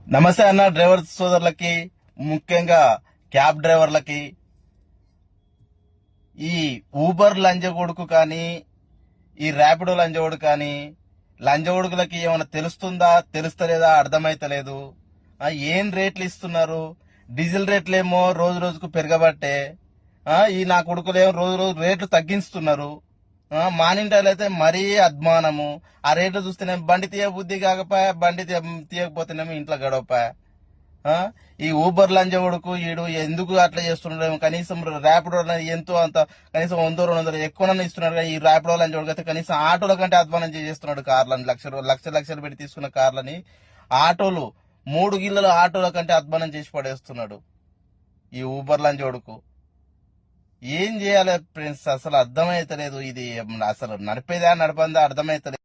నమస్తే అన్న డ్రైవర్ సోదరులకి, ముఖ్యంగా క్యాబ్ డ్రైవర్లకి. ఈ ఊబర్ లంజగొడుకు కానీ, ఈ ర్యాపిడో లంజగొడుకు కానీ, లంజగొడుకులకి ఏమైనా తెలుస్తుందా తెలుస్తలేదా అర్థమైతలేదు. ఏం రేట్లు ఇస్తున్నారు? డీజిల్ రేట్లేమో రోజు రోజుకు పెరగబట్టే ఈ నా కొడుకులేమో రోజు రోజు రేట్లు తగ్గిస్తున్నారు. మానింటాలు అయితే మరీ అద్మానము. ఆ రేట్లు చూస్తేనే బండి తీయ బుద్ధి కాకపోయా, బండి తీయకపోతేనేమో ఇంట్లో గడవపాయా. ఈ ఊబర్ లంజగొడుకు ఈడు ఎందుకు అట్లా చేస్తున్నాడు? కనీసం ర్యాపిడో ఎంతో అంత కనీసం 100-200 ఎక్కువనన్నా ఇస్తున్నాడు. కానీ ఈ ర్యాపిడో లంజగొడుకు అయితే కనీసం ఆటోల కంటే అధ్వానం చేస్తున్నాడు. కార్లని లక్షలు పెట్టి తీసుకున్న కార్లని ఆటోలు 3 గిల్లల ఆటోల కంటే అధ్వానం చేసి పడేస్తున్నాడు ఈ ఊబర్ లంజగొడుకు. ఏం చేయాలి ఫ్రెండ్స్? అసలు అర్థమైతలేదు. ఇది అసలు నడిపేదా నడపందా అర్థమైతలేదు.